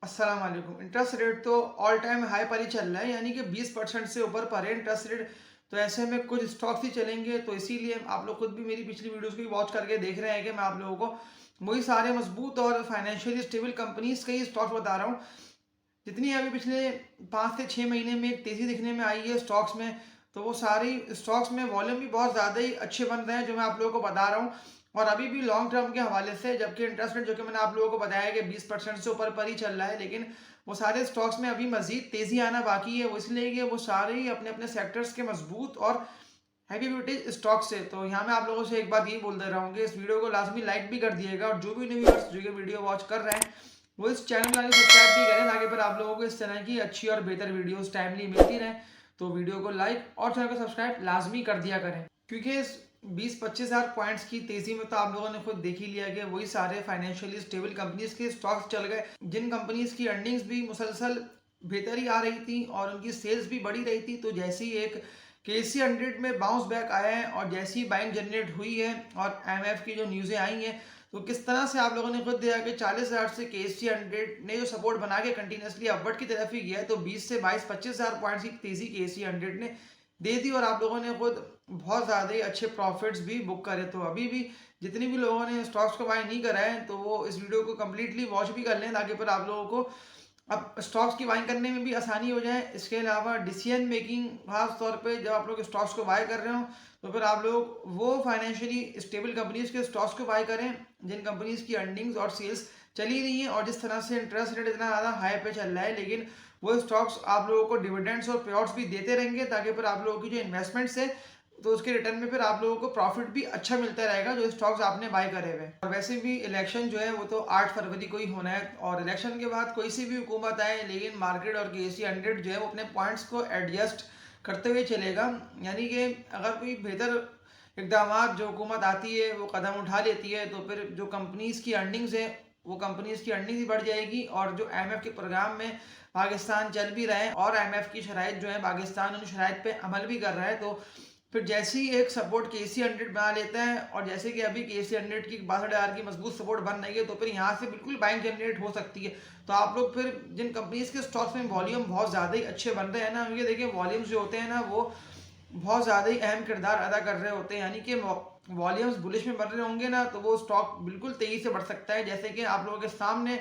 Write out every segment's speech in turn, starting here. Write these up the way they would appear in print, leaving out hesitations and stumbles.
अस्सलाम वालेकुम। Interest rate तो ऑल टाइम हाई पर ही चल रहा है, यानी कि 20% से ऊपर पर है इंटरेस्ट रेट। तो ऐसे में कुछ स्टॉक्स ही चलेंगे, तो इसीलिए आप लोग खुद भी मेरी पिछली वीडियोस को वॉच करके देख रहे हैं कि मैं आप लोगों को वही सारे मजबूत और फाइनेंशियली स्टेबल कंपनीज के ही स्टॉक्स बता रहा हूँ। जितनी अभी पिछले 5 से 6 महीने में एक तेज़ी दिखने में आई है स्टॉक्स में, तो वो सारी स्टॉक्स में वॉल्यूम भी बहुत ज़्यादा ही अच्छे बन रहे हैं जो मैं आप लोगों को बता रहा हूँ। और अभी भी लॉन्ग टर्म के हवाले से, जबकि इंटरेस्ट रेट जो कि मैंने आप लोगों को बताया कि 20% से ऊपर पर ही चल रहा है, लेकिन वो सारे स्टॉक्स में अभी मजीद तेज़ी आना बाकी है। वो इसलिए कि वो सारे ही अपने अपने सेक्टर्स के मजबूत और हैवी वेटेज स्टॉक से। तो यहाँ मैं आप लोगों से एक बात ये बोल दे रहा हूँ कि इस वीडियो को लाजमी लाइक भी कर दिएगा, और जो भी न्यू व्यूअर्स जो ये वीडियो वॉच कर रहे हैं वो इस चैनल को सब्सक्राइब भी करें, ताकि फिर आप लोगों को इस तरह की अच्छी और बेहतर वीडियोस टाइमली मिलती रहें। तो वीडियो को लाइक और चैनल को सब्सक्राइब लाजमी कर दिया करें, क्योंकि इस 20-25 हज़ार पॉइंट्स की तेजी में तो आप लोगों ने खुद देख ही लिया कि वही सारे फाइनेंशियली स्टेबल कंपनीज के स्टॉक्स चल गए, जिन कंपनीज की अर्निंग्स भी मुसलसल बेहतर ही आ रही थी और उनकी सेल्स भी बढ़ी रही थी। तो जैसे ही एक KC 100 में बाउंस बैक आया है और जैसी बाइंग जनरेट हुई है और IMF की जो न्यूज़ें आई हैं, तो किस तरह से आप लोगों ने खुद देखा कि 40,000 से KC 100 ने जो सपोर्ट बना के कंटिन्यूसली अपवर्ड की तरफ ही गया है, तो 20 से 22-25 हज़ार पॉइंट्स की तेजी KC 100 ने दे दी, और आप लोगों ने खुद बहुत ज़्यादा ही अच्छे प्रॉफिट्स भी बुक करे। तो अभी भी जितने भी लोगों ने स्टॉक्स को बाय नहीं करा है, तो वो इस वीडियो को कम्प्लीटली वॉच भी कर लें, ताकि फिर आप लोगों को अब स्टॉक्स की बाइंग करने में भी आसानी हो जाए। इसके अलावा डिसीजन मेकिंग, खास तौर पे जब आप लोग स्टॉक्स को बाय कर रहे हो, तो फिर आप लोग वो फाइनेंशियली स्टेबल कंपनीज के स्टॉक्स को बाय करें जिन कंपनीज की अर्निंग्स और सेल्स चली रही हैं, और जिस तरह से इंटरेस्ट रेट इतना ज़्यादा हाई पे चल रहा है, लेकिन वो स्टॉक्स आप लोगों को डिविडेंड्स और पे आउट्स भी देते रहेंगे, ताकि फिर आप लोगों की जो इन्वेस्टमेंट्स है, तो उसके रिटर्न में फिर आप लोगों को प्रॉफिट भी अच्छा मिलता रहेगा जो स्टॉक्स आपने बाय करे हुए। और वैसे भी इलेक्शन जो है वो तो 8 फरवरी को ही होना है, और इलेक्शन के बाद कोई सी भी हुकूमत आए, लेकिन मार्केट और KC 100 जो है वो अपने पॉइंट्स को एडजस्ट करते हुए चलेगा। यानी कि अगर कोई बेहतर इकदाम जो हुकूमत आती है वो कदम उठा लेती है, तो फिर जो कंपनीज़ की अर्निंग्स है वो कंपनीज़ की अर्निंग भी बढ़ जाएगी, और जो IMF के प्रोग्राम में पाकिस्तान चल भी रहा है और IMF की शराइत जो है पाकिस्तान उन शराइत पे अमल भी कर रहा है, तो फिर जैसे ही एक सपोर्ट KC 100 बना लेता है, और जैसे कि अभी KC 100 की 62,000 की मजबूत सपोर्ट बन रही है, तो फिर यहाँ से बिल्कुल बाइंग जनरेट हो सकती है। तो आप लोग फिर जिन कंपनीज के स्टॉक्स में वॉल्यूम बहुत ज़्यादा ही अच्छे बन रहे हैं ना, ये देखिए वॉल्यूम्स जो होते हैं ना वो बहुत ज़्यादा ही अहम किरदार अदा कर रहे होते हैं। यानी कि वॉल्यूम्स बुलिश में बढ़ रहे होंगे ना, तो वो स्टॉक बिल्कुल तेज़ी से बढ़ सकता है। जैसे कि आप लोगों के सामने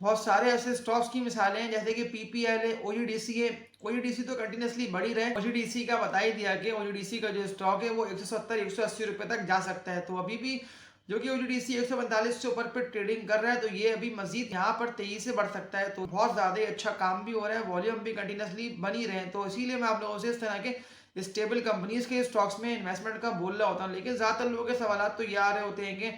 बहुत सारे ऐसे स्टॉक्स की मिसालें हैं, जैसे कि PPL है, OGDC है। OGDC तो कंटिन्यूसली बढ़ ही रहे। OGDC का बता ही दिया कि OGDC का जो स्टॉक है वो 170-180 रुपये तक जा सकता है। तो अभी भी जो कि OGDC 145 से ऊपर पे ट्रेडिंग कर रहा है, तो ये अभी मजीद यहाँ पर तेजी से बढ़ सकता है। तो बहुत ज़्यादा ही अच्छा काम भी हो रहा है, वॉल्यूम भी कंटिन्यूसली बन ही रहे हैं। तो इसीलिए मैं आप लोगों से इस तरह के स्टेबल कंपनीज के स्टॉक्स में इन्वेस्टमेंट का बोल रहा होता हूँ। लेकिन ज़्यादातर लोगों के सवाल तो ये आ रहे होते हैं कि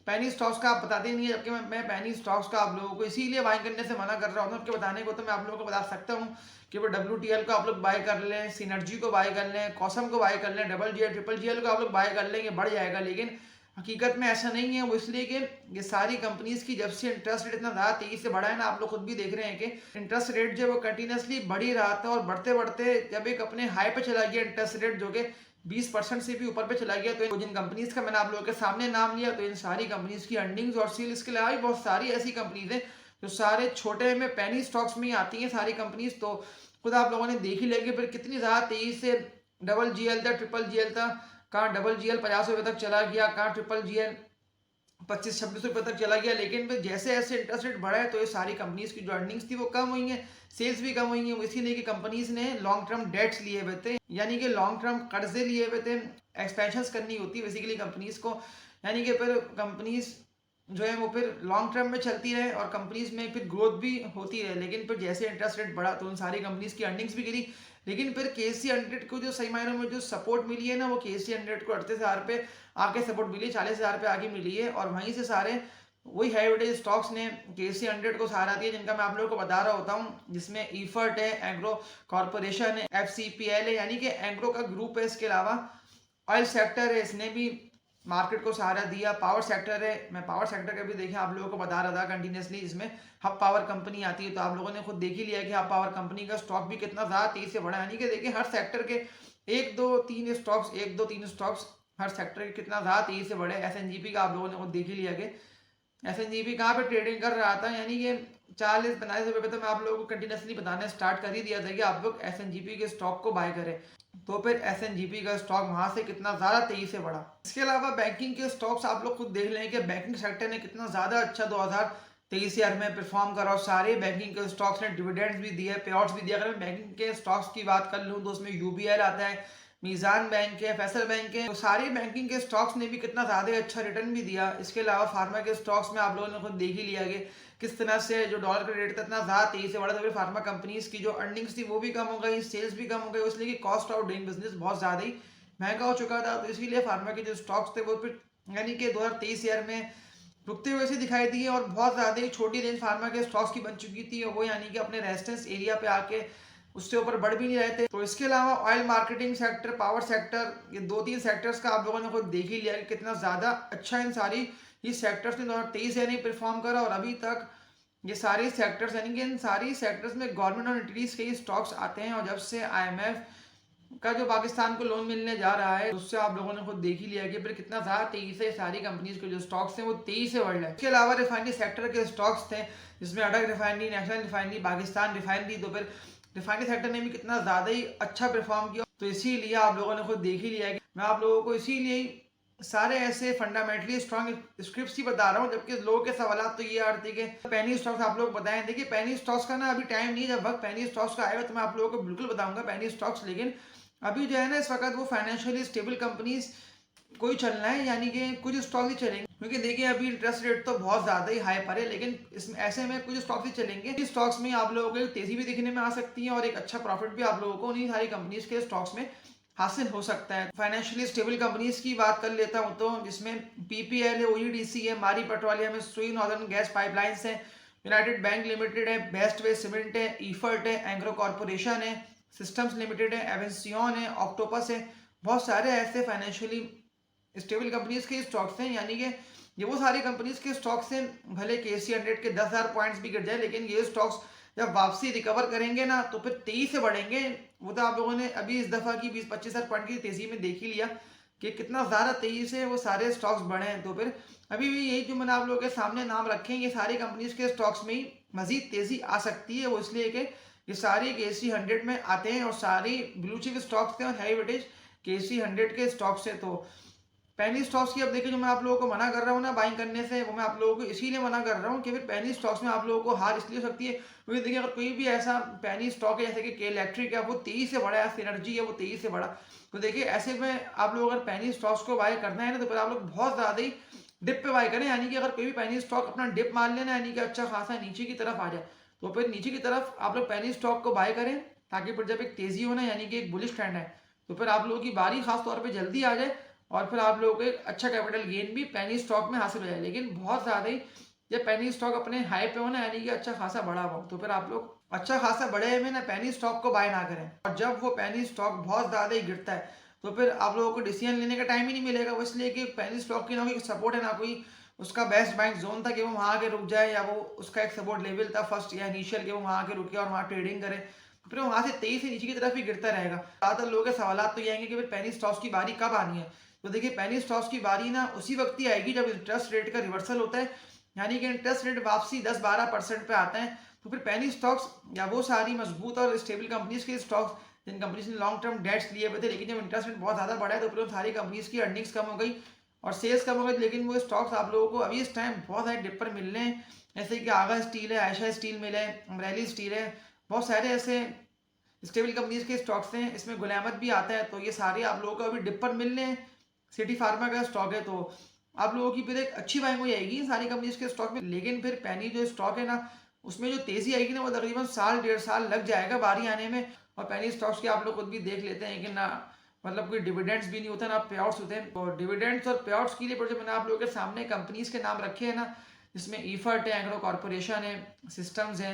पैनी स्टॉक्स का आप बताते नहीं है, जबकि मैं पैनी स्टॉक्स का आप लोगों को इसीलिए बाय करने से मना कर रहा होता हूँ। उसके बताने को तो मैं आप लोगों को बता सकता हूँ कि वो WTL को आप लोग बाय कर लें, सिनर्जी को बाय कर लें, कॉसम को बाय कर लें, GGL, GGL को आप लोग बाय कर लेंगे, बढ़ जाएगा। लेकिन हकीकत में ऐसा नहीं है। वो इसलिए कि ये सारी कंपनीज की जब से इंटरेस्ट रेट इतना ज़्यादा तेजी से बढ़ा है ना, आप लोग खुद भी देख रहे हैं कि इंटरेस्ट रेट जो है वो कंटिन्यूसली बढ़ ही रहा था, और बढ़ते बढ़ते जब एक अपने हाई पे चला गया इंटरेस्ट रेट, जो कि 20% से भी ऊपर पे चला गया, तो जिन कंपनीज का मैंने आप लोगों के सामने नाम लिया, तो इन सारी कंपनीज की अर्निंग्स और सेल्स के अलावा भी बहुत सारी ऐसी कंपनीज हैं जो सारे छोटे में पैनी स्टॉक्स में ही आती हैं सारी कंपनीज। तो खुद आप लोगों ने देख ही लेंगे फिर कितनी ज़्यादा तेजी से GGL था, GGL था, कहाँ GGL 50 रुपये तक चला गया, कहाँ GGL 25-26 रुपये तक चला गया। लेकिन फिर जैसे जैसे इंटरेस्ट रेट बढ़ा है, तो ये सारी कंपनीज की जो अर्निंग्स थी वो कम हुई हैं, सेल्स भी कम हुई हैं। इसीलिए कि कंपनीज ने लॉन्ग टर्म डेट्स लिए हुए थे, यानी कि लॉन्ग टर्म कर्जे लिए हुए थे। एक्सपेंशन करनी होती है बेसिकली कंपनीज को, यानी कि फिर कंपनीज जो है वो फिर लॉन्ग टर्म में चलती रहे और कंपनीज में फिर ग्रोथ भी होती रहे। लेकिन फिर जैसे इंटरेस्ट रेट बढ़ा, तो उन सारी कंपनीज की अर्निंग्स भी गिरी। लेकिन फिर KC 100 को जो सही मायनों में जो सपोर्ट मिली है ना, वो KC 100 को 38,000 पे आके सपोर्ट मिली, 40,000 पे आगे मिली है। और वहीं से सारे वही हाई वेटेज स्टॉक्स ने KC 100 को सहारा दिया, जिनका मैं आप लोगों को बता रहा होता हूँ, जिसमें ईफर्ट है, एग्रो कॉर्पोरेशन है, FCPL है, यानी कि एग्रो का ग्रुप है। इसके अलावा ऑयल सेक्टर है, इसने भी मार्केट को सहारा दिया। पावर सेक्टर है, मैं पावर सेक्टर का भी देखें आप लोगों को बता रहा था कंटिन्यूसली, इसमें हब पावर कंपनी आती है। तो आप लोगों ने खुद देख ही लिया कि हब पावर कंपनी का स्टॉक भी कितना ज़्यादा तेजी से बढ़ा, यानी कि देखिए हर सेक्टर के एक दो तीन स्टॉक्स हर सेक्टर के कितना ज़्यादा तेजी से बढ़े। SNGP का आप लोगों ने खुद देख ही लिया कि SNGP कहाँ पे ट्रेडिंग कर रहा था, यानी कि 40-45 रुपए पे तो मैं आप लोगों को कंटिन्यूसली बताना स्टार्ट कर ही दिया था कि आप लोग एसएनजीपी के स्टॉक को बाय करें। तो फिर एसएनजीपी का स्टॉक वहां से कितना ज्यादा तेजी से बढ़ा। इसके अलावा बैंकिंग के स्टॉक्स आप लोग खुद देख लें कि बैंकिंग सेक्टर ने कितना ज्यादा अच्छा 2023 ईयर में परफॉर्म करा और सारे बैंकिंग के स्टॉक्स ने डिविडेंड्स भी दिए, पे आउट्स भी दिया। अगर मैं बैंकिंग के स्टॉक्स की बात कर लूँ तो उसमें यूबीएल आता है, मीज़ान बैंक है, फैसल बैंक है। तो सारे बैंकिंग के स्टॉक्स ने भी कितना ज़्यादा अच्छा रिटर्न भी दिया। इसके अलावा फार्मा के स्टॉक्स में आप लोगों ने खुद देख ही लिया कि किस तरह से जो डॉलर का रेट था इतना ज़्यादा तेजी से बढ़ा। तो फिर फार्मा कंपनीज की जो अर्निंग्स थी वो भी कम हो गई, सेल्स भी कम हो गई, इसलिए कि कॉस्ट ऑफ डूइंग बिजनेस बहुत ज़्यादा ही महंगा हो चुका था। तो इसीलिए फार्मा के जो स्टॉक्स थे वो फिर यानी कि 2023 ईयर में रुकते हुए से दिखाई दिए और बहुत ज़्यादा ही छोटी रेंज फार्मा के स्टॉक्स की बन चुकी थी और वो यानी कि अपने रेजिस्टेंस एरिया पे आके उससे ऊपर बढ़ भी नहीं रहे थे। तो इसके अलावा oil marketing sector, power sector, ये 2-3 सेक्टर्स का आप लोगों ने खुद देख ही लिया कि कितना ज़्यादा अच्छा इन सारी ही सेक्टर्स ने 2023 यानी परफॉर्म करा। और अभी तक ये सारे सेक्टर्स यानी कि इन सारी सेक्टर्स में गवर्नमेंट और एंटिटीज के ही स्टॉक्स आते हैं। और जब से आईएमएफ का जो पाकिस्तान को लोन मिलने जा रहा है उससे आप लोगों ने खुद देख ही लिया कि फिर कितना ज़्यादा तेजी से सारी कंपनीज के जो स्टॉक्स हैं वो तेजी से बढ़ रहे हैं। इसके अलावा रिफाइनरी सेक्टर के स्टॉक्स थे जिसमें Attock refinery, national refinery, Pakistan refinery. तो फिर रिफाइनरी सेक्टर ने भी कितना ज़्यादा ही अच्छा परफॉर्म किया। तो इसीलिए आप लोगों ने खुद देख ही लिया कि मैं आप लोगों को इसीलिए सारे ऐसे फंडामेंटली स्ट्रॉन्ग स्क्रिप्ट्स ही बता रहा हूँ। जबकि लोगों के सवाल तो ये आते कि पेनी स्टॉक्स आप लोग बताएं। देखिए पेनी स्टॉक्स का ना अभी टाइम नहीं, जब वक्त पेनी स्टॉक्स का आएगा तो मैं आप लोगों को बिल्कुल बताऊंगा पेनी स्टॉक्स। लेकिन अभी जो है ना इस वक्त वो फाइनेंशियली स्टेबल कंपनीज कोई चलना है, यानी कि कुछ स्टॉक ही चलेंगे। क्योंकि देखिए अभी इंटरेस्ट रेट तो बहुत ज्यादा ही हाई पर है, लेकिन इसमें ऐसे में कुछ स्टॉक्स ही चलेंगे। इस स्टॉक्स में आप लोगों को तेजी भी दिखने में आ सकती है और एक अच्छा प्रॉफिट भी आप लोगों को उन्हीं सारी कंपनीज के स्टॉक्स में हासिल हो सकता है। फाइनेंशियली स्टेबल कंपनीज की बात कर लेता हूं तो जिसमें पीपीएल है, ओईडीसी है, मारी पेट्रोलियम है, सुई नॉर्दर्न गैस पाइपलाइंस है, यूनाइटेड बैंक लिमिटेड है, बेस्ट वे सीमेंट है, ईफर्ट है, एंग्रो कॉर्पोरेशन है, सिस्टम्स लिमिटेड है, एवेंसियन है, ऑक्टोपस है। बहुत सारे ऐसे फाइनेंशियली स्टेबल कंपनीज के स्टॉक्स हैं, यानी कि ये वो सारी कंपनीज के स्टॉक्स हैं। भले KC 100 के 10,000 पॉइंट्स भी गिर जाए, लेकिन ये स्टॉक्स जब वापसी रिकवर करेंगे ना तो फिर तेजी से बढ़ेंगे। वो तो आप लोगों ने अभी इस दफा की 20-25,000 पॉइंट की तेजी में देख ही लिया कि कितना ज्यादा तेजी से वो सारे स्टॉक्स बढ़े हैं। तो फिर अभी भी यही जो मैंने आप लोगों के सामने नाम रखे हैं ये सारी कंपनीज के स्टॉक्स में ही मजीद तेजी आ सकती है। वो इसलिए कि ये सारी KC 100 में आते हैं और सारी ब्लू चिप स्टॉक्स थे और हैवी वेटेज KC 100 के स्टॉक्स है। तो पेनी स्टॉक्स की अब देखिए जो मैं आप लोगों को मना कर रहा हूँ ना बाइंग करने से, वो मैं आप लोगों को इसीलिए मना कर रहा हूँ कि फिर पेनी स्टॉक्स में आप लोगों को हार इसलिए हो सकती है क्योंकि देखिए अगर कोई भी ऐसा पेनी स्टॉक है जैसे कि के इलेक्ट्रिक है वो तेजी से बढ़ा, या सिनर्जी है वो तेजी से बढ़ा, तो देखिए ऐसे में आप लोग अगर पेनी स्टॉक्स को बाय करना है ना तो फिर आप लोग बहुत ज्यादा ही डिप पे बाय करें। यानी कि अगर कोई भी पेनी स्टॉक अपना डिप मान लेना यानी कि अच्छा खासा नीचे की तरफ आ जाए तो फिर नीचे की तरफ आप लोग पेनी स्टॉक को बाय करें, ताकि फिर जब एक तेजी हो ना यानी कि एक बुलिश ट्रेंड है तो फिर आप लोगों की बारी खास तौर पर जल्दी आ जाए और फिर आप लोगों को एक अच्छा कैपिटल गेन भी पेनी स्टॉक में हासिल हो जाए। लेकिन बहुत ज़्यादा ही जब पेनी स्टॉक अपने हाई पे हो ना यानी कि अच्छा खासा बढ़ा हो तो फिर आप लोग अच्छा खासा बढ़े में ना पेनी स्टॉक को बाय ना करें। और जब वो पेनी स्टॉक बहुत ज़्यादा ही गिरता है तो फिर आप लोगों को डिसीजन लेने का टाइम ही नहीं मिलेगा। वो इसलिए कि पेनी स्टॉक की ना कोई सपोर्ट है ना कोई उसका बेस्ट बाइंग जोन था कि वो वहाँ आके रुक जाए, या वो उसका एक सपोर्ट लेवल था फर्स्ट या इनिशियल कि वो वहाँ आके रुके और वहाँ ट्रेडिंग करे, फिर वहाँ से तेजी से नीचे की तरफ ही गिरता रहेगा। ज़्यादातर लोगों के सवाल तो ये आएंगे कि फिर पेनी स्टॉक्स की बारी कब आनी है। तो देखिए पेनी स्टॉक्स की बारी ना उसी वक्त ही आएगी जब इंटरेस्ट रेट का रिवर्सल होता है, यानी कि इंटरेस्ट रेट वापसी 10-12% पे आता है। तो फिर पेनी स्टॉक्स या वो सारी मजबूत और स्टेबल कंपनीज के स्टॉक्स जिन कंपनीज ने लॉन्ग टर्म डेट्स लिए हुए थे, लेकिन जब इंटरेस्ट रेट बहुत ज़्यादा बढ़ा है तो फिर सारी कंपनीज की अर्निंग्स कम हो गई और सेल्स कम हो गई। लेकिन वो स्टॉक्स आप लोगों को अभी इस टाइम बहुत सारे डिप पर मिल रहे हैं, जैसे कि आगा स्टील है, आयशा स्टील मिल है, अमरेली स्टील है, बहुत सारे ऐसे स्टेबल कंपनीज के स्टॉक्स हैं। इसमें गुलामत भी आता है। तो ये सारे आप लोगों को अभी डिप पर मिल रहे हैं। सिटी फार्मा का स्टॉक है तो आप लोगों की फिर एक अच्छी बाइंग हो जाएगी सारी कंपनीज के स्टॉक में। लेकिन फिर पेनी जो स्टॉक है ना उसमें जो तेजी आएगी ना वो तकरीबन 1-1.5 साल लग जाएगा बारी आने में। और पेनी स्टॉक्स के आप लोग खुद भी देख लेते हैं कि ना मतलब कोई डिविडेंड्स भी नहीं होता ना पे आउट्स होते हैं। और डिविडेंड्स और पे आउट्स के लिए जो मैंने आप लोगों के सामने कंपनीज के नाम रखे हैं ना, जिसमें ईफर्ट है, एग्रो कॉर्पोरेशन है, सिस्टम्स है,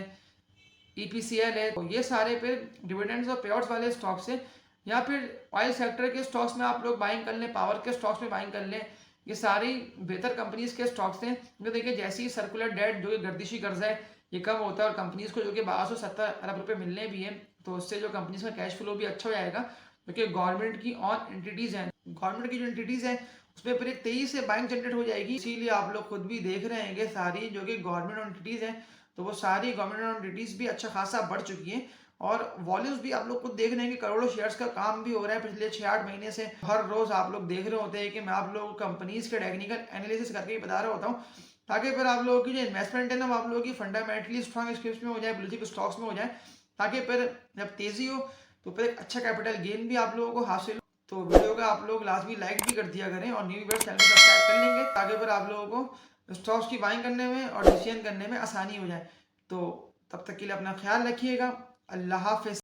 EPCL है, तो ये सारे फिर डिविडेंड्स और पे आउट्स वाले स्टॉक्स है। या फिर ऑयल सेक्टर के स्टॉक्स में आप लोग बाइंग कर लें, पावर के स्टॉक्स में बाइंग कर लें, ये सारी बेहतर कंपनीज के स्टॉक्स हैं। जो देखिए जैसे ही सर्कुलर डेट जो कि गर्दिशी कर्जा है ये कम होता है और कंपनीज को जो कि 1270 अरब रुपए मिलने भी है, तो उससे जो कंपनीज का कैश फ्लो भी अच्छा हो जाएगा। क्योंकि गवर्नमेंट की ऑन एंटिटीज हैं, गवर्नमेंट की जो एंटिटीज हैं उसमें फिर एक तेजी से बाइंग जनरेट हो जाएगी। इसीलिए आप लोग खुद भी देख रहे हैं कि सारी जो कि गवर्नमेंट एंटिटीज हैं तो वो सारी गवर्नमेंट एंटिटीज भी अच्छा खासा बढ़ चुकी है और वॉल्यूम्स भी आप लोग खुद देख रहे हैं कि करोड़ों शेयर्स का काम भी हो रहा है पिछले 6-8 महीने से। हर रोज आप लोग देख रहे होते हैं कि मैं आप लोगों को कंपनीज के टेक्निकल एनालिसिस करके ही बता रहा होता हूँ, ताकि फिर आप लोगों की जो इन्वेस्टमेंट है ना वो आप लोगों की फंडामेंटली स्ट्रॉन्ग स्किल्स में हो जाए, ब्लू चिप स्टॉक्स में हो जाए, ताकि फिर जब तेजी हो तो फिर एक अच्छा कैपिटल गेन भी आप लोगों को हासिल हो। तो वीडियो का आप लोग लाजमी लाइक भी कर दिया करें और न्यू व्यूअर्स चैनल को सब्सक्राइब कर लेंगे, ताकि फिर आप लोगों को स्टॉक्स की बाइंग करने में और डिसीजन करने में आसानी हो जाए। तो तब तक के लिए अपना ख्याल रखिएगा। अल्लाह हाफिज़।